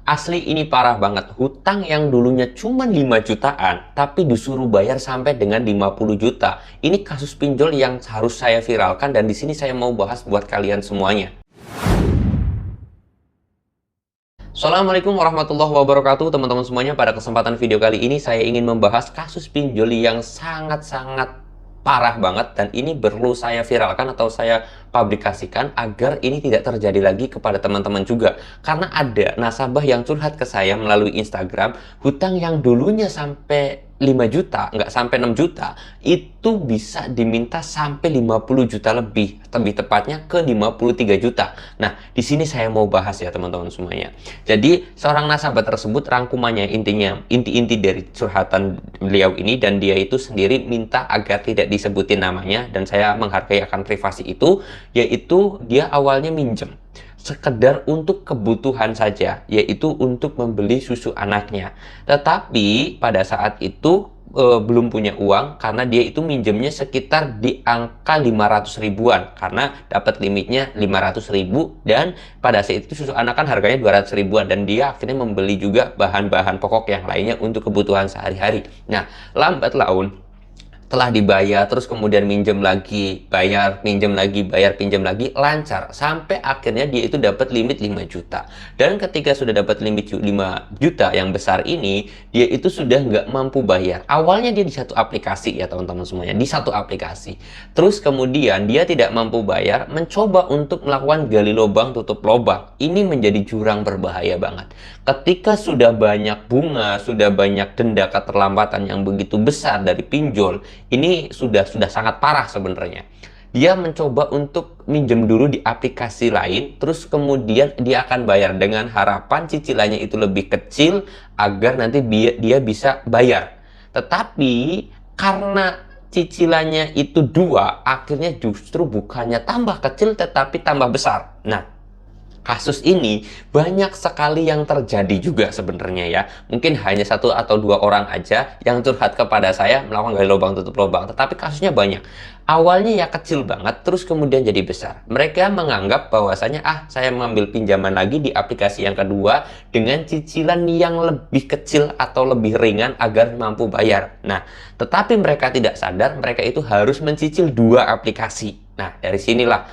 Asli ini parah banget. Hutang yang dulunya cuma 5 jutaan, tapi disuruh bayar sampai dengan 50 juta. Ini kasus pinjol yang harus saya viralkan dan di sini saya mau bahas buat kalian semuanya. Assalamualaikum warahmatullahi wabarakatuh teman-teman semuanya. Pada kesempatan video kali ini saya ingin membahas kasus pinjol yang sangat-sangat parah banget dan ini perlu saya viralkan atau saya publikasikan agar ini tidak terjadi lagi kepada teman-teman juga. Karena ada nasabah yang curhat ke saya melalui Instagram, hutang yang dulunya sampai 5 juta, nggak sampai 6 juta, itu bisa diminta sampai 50 juta lebih tepatnya ke 53 juta. Nah, di sini saya mau bahas ya teman-teman semuanya. Jadi, seorang nasabah tersebut rangkumannya intinya, inti-inti dari curhatan beliau ini, dan dia itu sendiri minta agar tidak disebutin namanya, dan saya menghargai akan privasi itu, yaitu dia awalnya minjem sekedar untuk kebutuhan saja, yaitu untuk membeli susu anaknya. Tetapi pada saat itu belum punya uang karena dia itu minjemnya sekitar di angka 500 ribuan karena dapat limitnya 500 ribu, dan pada saat itu susu anak kan harganya 200 ribuan dan dia akhirnya membeli juga bahan-bahan pokok yang lainnya untuk kebutuhan sehari-hari. Nah, lambat laun telah dibayar, terus kemudian minjem lagi, bayar, minjem lagi, bayar, pinjam lagi, lancar. Sampai akhirnya dia itu dapat limit 5 juta. Dan ketika sudah dapat limit 5 juta yang besar ini, dia itu sudah nggak mampu bayar. Awalnya dia di satu aplikasi ya teman-teman semuanya, di satu aplikasi. Terus kemudian dia tidak mampu bayar, mencoba untuk melakukan gali lubang tutup lubang. Ini menjadi jurang berbahaya banget. Ketika sudah banyak bunga, sudah banyak denda keterlambatan yang begitu besar dari pinjol, ini sudah sangat parah sebenarnya. Dia mencoba untuk minjem dulu di aplikasi lain, terus kemudian dia akan bayar dengan harapan cicilannya itu lebih kecil agar nanti dia bisa bayar. Tetapi karena cicilannya itu dua, akhirnya justru bukannya tambah kecil tetapi tambah besar. Nah, kasus ini banyak sekali yang terjadi juga sebenarnya ya. Mungkin hanya satu atau dua orang aja yang curhat kepada saya melakukan gali lubang tutup lubang. Tetapi kasusnya banyak. Awalnya ya kecil banget, terus kemudian jadi besar. Mereka menganggap bahwasanya saya mengambil pinjaman lagi di aplikasi yang kedua dengan cicilan yang lebih kecil atau lebih ringan agar mampu bayar. Nah, tetapi mereka tidak sadar mereka itu harus mencicil dua aplikasi. Nah, dari sinilah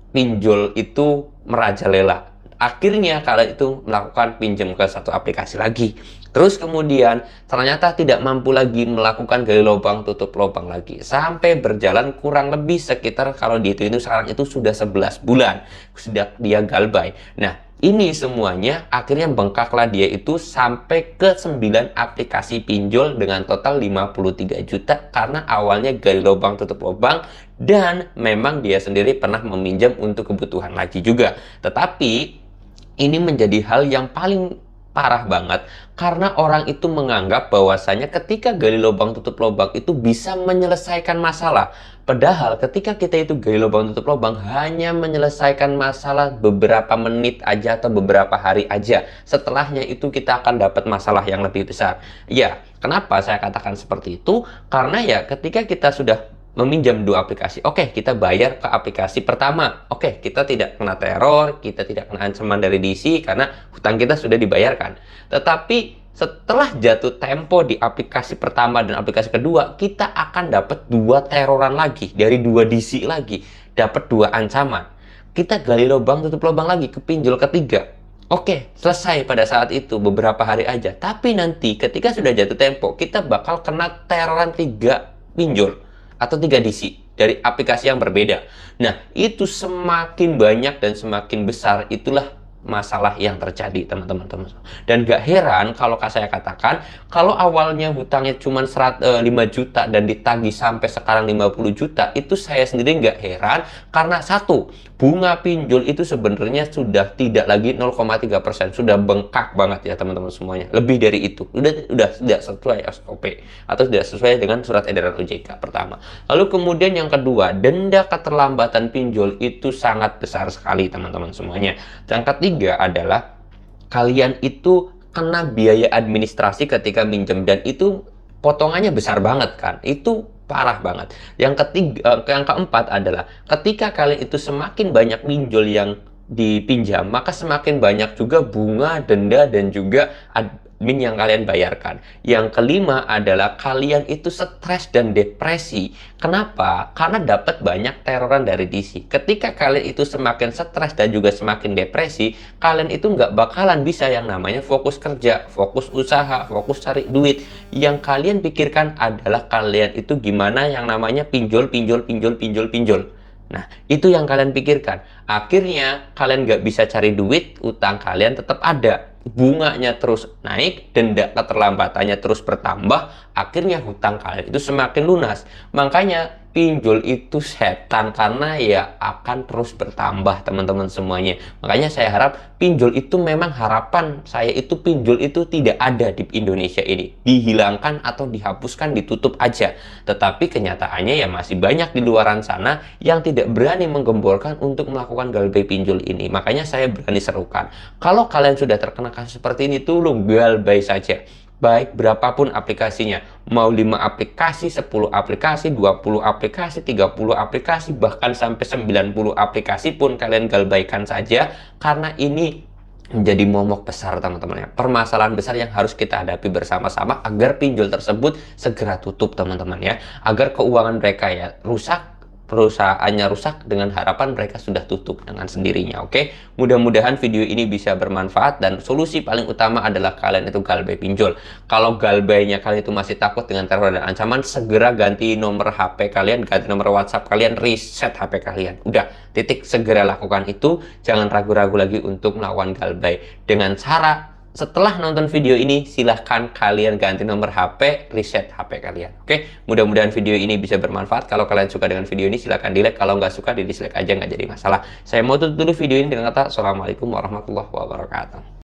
pinjol itu merajalela. Akhirnya kalian itu melakukan pinjam ke satu aplikasi lagi. Terus kemudian ternyata tidak mampu lagi melakukan gali lubang tutup lubang lagi. Sampai berjalan kurang lebih sekitar kalau dihitung sekarang itu sudah 11 bulan. Sudah dia galbay. Nah, ini semuanya akhirnya bengkaklah dia itu sampai ke 9 aplikasi pinjol dengan total 53 juta karena awalnya gali lubang tutup lubang dan memang dia sendiri pernah meminjam untuk kebutuhan lagi juga. Tetapi ini menjadi hal yang paling parah banget karena orang itu menganggap bahwasanya ketika gali lubang tutup lubang itu bisa menyelesaikan masalah. Padahal ketika kita itu gali lubang tutup lubang hanya menyelesaikan masalah beberapa menit aja atau beberapa hari aja. Setelahnya itu kita akan dapat masalah yang lebih besar. Ya, kenapa saya katakan seperti itu? Karena ya ketika kita sudah meminjam dua aplikasi, oke, kita bayar ke aplikasi pertama, oke, kita tidak kena teror, kita tidak kena ancaman dari DC karena hutang kita sudah dibayarkan. Tetapi setelah jatuh tempo di aplikasi pertama dan aplikasi kedua, kita akan dapat dua teroran lagi dari dua DC lagi, dapat dua ancaman. Kita gali lubang tutup lubang lagi ke pinjol ketiga. Oke, selesai pada saat itu beberapa hari aja. Tapi nanti ketika sudah jatuh tempo, kita bakal kena teroran 3 pinjol atau 3 DC dari aplikasi yang berbeda. Nah, itu semakin banyak dan semakin besar, itulah masalah yang terjadi teman-teman. Dan gak heran kalau saya katakan kalau awalnya hutangnya cuma 5 juta dan ditagih sampai sekarang 50 juta, itu saya sendiri gak heran karena satu, bunga pinjol itu sebenarnya sudah tidak lagi 0,3%, sudah bengkak banget ya teman-teman semuanya, lebih dari itu, udah tidak sesuai SOP atau tidak sesuai dengan surat edaran OJK pertama. Lalu kemudian yang kedua, denda keterlambatan pinjol itu sangat besar sekali teman-teman semuanya. Yang ketiga adalah kalian itu kena biaya administrasi ketika minjem dan itu potongannya besar banget kan, itu parah banget. Yang keempat adalah ketika kalian itu semakin banyak pinjol yang dipinjam, maka semakin banyak juga bunga, denda, dan juga admin yang kalian bayarkan. Yang kelima adalah kalian itu stres dan depresi. Kenapa? Karena dapat banyak teroran dari DC. Ketika kalian itu semakin stres dan juga semakin depresi, kalian itu nggak bakalan bisa yang namanya fokus kerja, fokus usaha, fokus cari duit. Yang kalian pikirkan adalah kalian itu gimana yang namanya pinjol, pinjol, pinjol, pinjol, pinjol. Nah, itu yang kalian pikirkan. Akhirnya, kalian nggak bisa cari duit, utang kalian tetap ada. Bunganya terus naik, denda keterlambatannya terus bertambah, akhirnya hutang kalian itu semakin lunas. Makanya, pinjol itu setan karena ya akan terus bertambah teman-teman semuanya. Makanya saya harap pinjol itu memang harapan saya itu pinjol itu tidak ada di Indonesia ini. Dihilangkan atau dihapuskan, ditutup aja. Tetapi kenyataannya ya masih banyak di luaran sana yang tidak berani menggemborkan untuk melakukan galbay pinjol ini. Makanya saya berani serukan. Kalau kalian sudah terkena kasus seperti ini, tolong galbay saja. Baik berapapun aplikasinya, mau 5 aplikasi, 10 aplikasi, 20 aplikasi, 30 aplikasi, bahkan sampai 90 aplikasi pun kalian galbaikan saja, karena ini menjadi momok besar teman-teman ya. Permasalahan besar yang harus kita hadapi bersama-sama agar pinjol tersebut segera tutup teman-teman ya. Agar keuangan mereka ya rusak, perusahaannya rusak dengan harapan mereka sudah tutup dengan sendirinya. Oke, mudah-mudahan video ini bisa bermanfaat dan solusi paling utama adalah kalian itu galbay pinjol. Kalau galbaynya kalian itu masih takut dengan teror dan ancaman, segera ganti nomor HP kalian, ganti nomor WhatsApp kalian, reset HP kalian. Udah, titik, segera lakukan itu. Jangan ragu-ragu lagi untuk melakukan galbay. Dengan cara setelah nonton video ini, silahkan kalian ganti nomor HP, reset HP kalian. Oke, mudah-mudahan video ini bisa bermanfaat. Kalau kalian suka dengan video ini, silahkan di like. Kalau nggak suka, di dislike aja, nggak jadi masalah. Saya mau tutup dulu video ini dengan kata, Assalamualaikum warahmatullahi wabarakatuh.